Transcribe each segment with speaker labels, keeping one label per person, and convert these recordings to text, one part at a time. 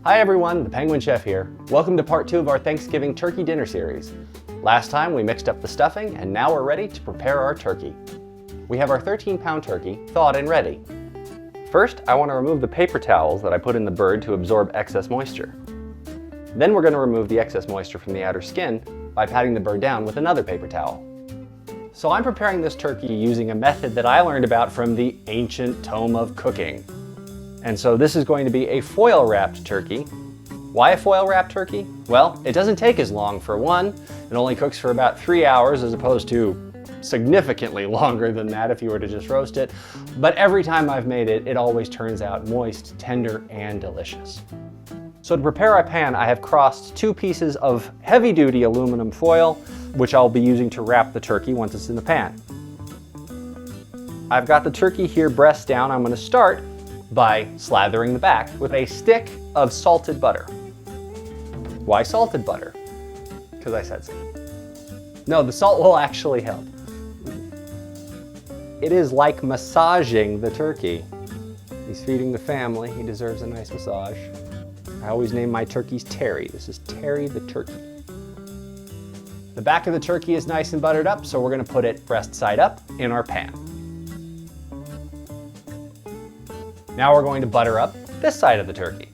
Speaker 1: Hi everyone, the Penguin Chef here. Welcome to part 2 of our Thanksgiving turkey dinner series. Last time we mixed up the stuffing and now we're ready to prepare our turkey. We have our 13-pound turkey thawed and ready. First, I want to remove the paper towels that I put in the bird to absorb excess moisture. Then we're going to remove the excess moisture from the outer skin by patting the bird down with another paper towel. So I'm preparing this turkey using a method that I learned about from the ancient tome of cooking. And so this is going to be a foil-wrapped turkey. Why a foil-wrapped turkey? Well, it doesn't take as long for one. It only cooks for about 3 hours as opposed to significantly longer than that if you were to just roast it. But every time I've made it, it always turns out moist, tender, and delicious. So to prepare our pan, I have crossed 2 pieces of heavy-duty aluminum foil, which I'll be using to wrap the turkey once it's in the pan. I've got the turkey here breast down. I'm going to start by slathering the back with a stick of salted butter. Why salted butter? Because I said so. No, the salt will actually help. It is like massaging the turkey. He's feeding the family. He deserves a nice massage. I always name my turkeys Terry. This is Terry the turkey. The back of the turkey is nice and buttered up, so we're going to put it breast side up in our pan. Now we're going to butter up this side of the turkey.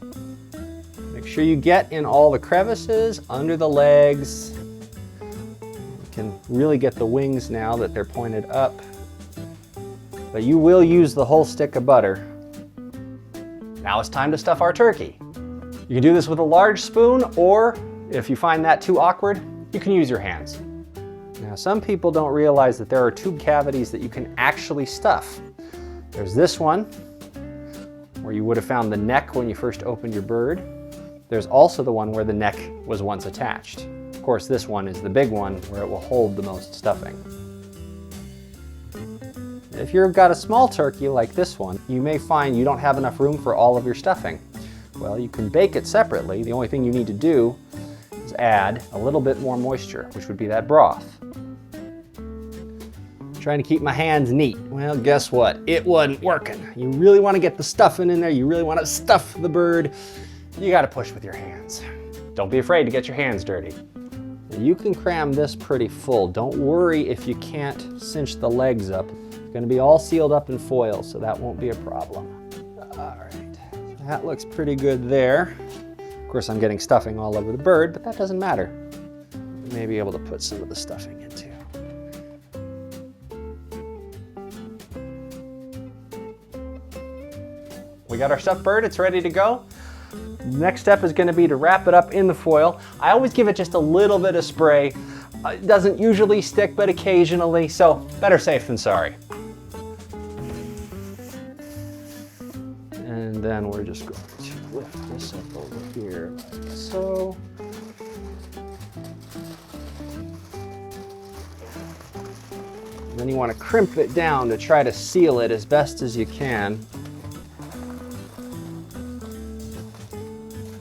Speaker 1: Make sure you get in all the crevices, under the legs. You can really get the wings now that they're pointed up. But you will use the whole stick of butter. Now it's time to stuff our turkey. You can do this with a large spoon, or if you find that too awkward, you can use your hands. Now some people don't realize that there are 2 cavities that you can actually stuff. There's this one, where you would have found the neck when you first opened your bird. There's also the one where the neck was once attached. Of course, this one is the big one where it will hold the most stuffing. If you've got a small turkey like this one, you may find you don't have enough room for all of your stuffing. Well, you can bake it separately. The only thing you need to do is add a little bit more moisture, which would be that broth. Trying to keep my hands neat. Well, guess what? It wasn't working. You really want to get the stuffing in there. You really want to stuff the bird. You got to push with your hands. Don't be afraid to get your hands dirty. You can cram this pretty full. Don't worry if you can't cinch the legs up. It's going to be all sealed up in foil, so that won't be a problem. All right, that looks pretty good there. Of course, I'm getting stuffing all over the bird, but that doesn't matter. You may be able to put some of the stuffing in too. We got our stuffed bird, it's ready to go. Next step is going to be to wrap it up in the foil. I always give it just a little bit of spray. It doesn't usually stick, but occasionally, so better safe than sorry. And then we're just going to lift this up over here, like so. And then you want to crimp it down to try to seal it as best as you can.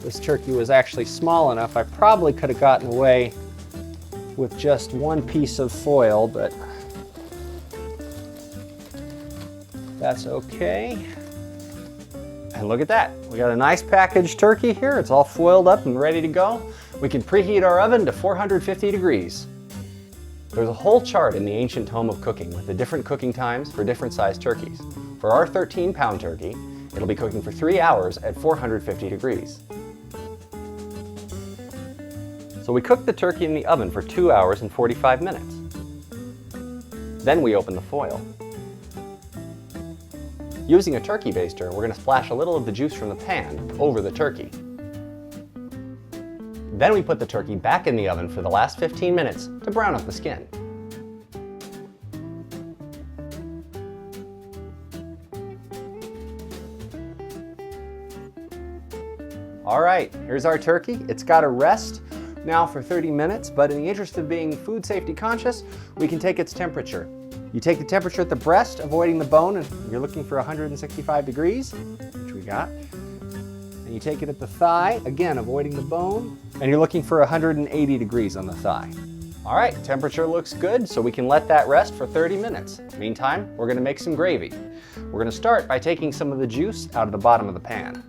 Speaker 1: This turkey was actually small enough, I probably could have gotten away with just 1 piece of foil, but that's okay. And look at that, we got a nice packaged turkey here. It's all foiled up and ready to go. We can preheat our oven to 450 degrees. There's a whole chart in the ancient tome of cooking with the different cooking times for different sized turkeys. For our 13-pound turkey, it'll be cooking for 3 hours at 450 degrees. So we cook the turkey in the oven for 2 hours and 45 minutes. Then we open the foil. Using a turkey baster, we're going to splash a little of the juice from the pan over the turkey. Then we put the turkey back in the oven for the last 15 minutes to brown up the skin. All right, here's our turkey. It's got to rest now for 30 minutes, but in the interest of being food safety conscious, we can take its temperature. You take the temperature at the breast, avoiding the bone, and you're looking for 165 degrees, which we got. And you take it at the thigh, again, avoiding the bone, and you're looking for 180 degrees on the thigh. All right, temperature looks good, so we can let that rest for 30 minutes. Meantime, we're gonna make some gravy. We're gonna start by taking some of the juice out of the bottom of the pan.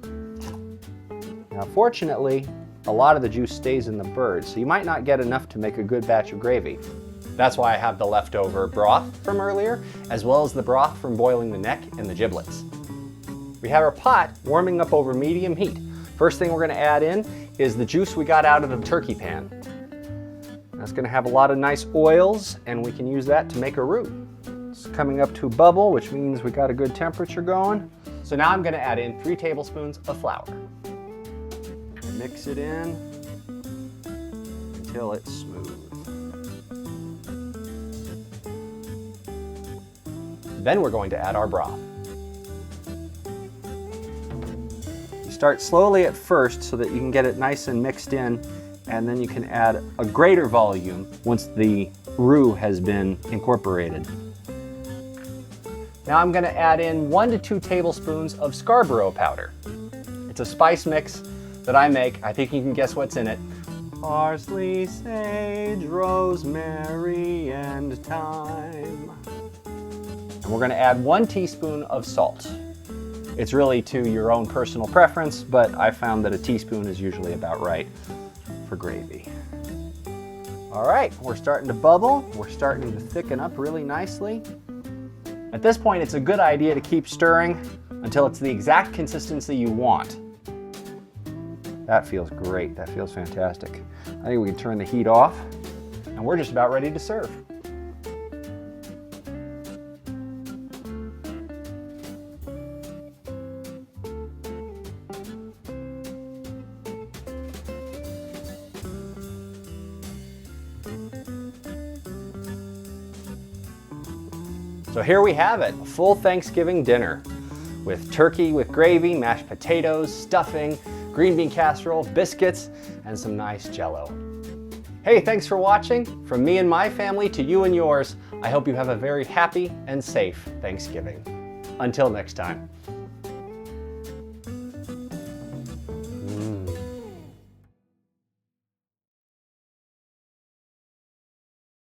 Speaker 1: Now fortunately, a lot of the juice stays in the bird, so you might not get enough to make a good batch of gravy. That's why I have the leftover broth from earlier, as well as the broth from boiling the neck and the giblets. We have our pot warming up over medium heat. First thing we're going to add in is the juice we got out of the turkey pan. That's going to have a lot of nice oils, and we can use that to make a roux. It's coming up to a bubble, which means we got a good temperature going. So now I'm going to add in 3 tablespoons of flour. Mix it in until it's smooth. Then we're going to add our broth. You start slowly at first so that you can get it nice and mixed in, and then you can add a greater volume once the roux has been incorporated. Now I'm going to add in 1 to 2 tablespoons of Scarborough powder. It's a spice mix that I make. I think you can guess what's in it. Parsley, sage, rosemary, and thyme. And we're going to add 1 teaspoon of salt. It's really to your own personal preference, but I found that a teaspoon is usually about right for gravy. All right, we're starting to bubble. We're starting to thicken up really nicely. At this point, it's a good idea to keep stirring until it's the exact consistency you want. That feels great. That feels fantastic. I think we can turn the heat off, and we're just about ready to serve. So here we have it, a full Thanksgiving dinner with turkey with gravy, mashed potatoes, stuffing, green bean casserole, biscuits, and some nice Jell-O. Hey, thanks for watching. From me and my family to you and yours, I hope you have a very happy and safe Thanksgiving. Until next time.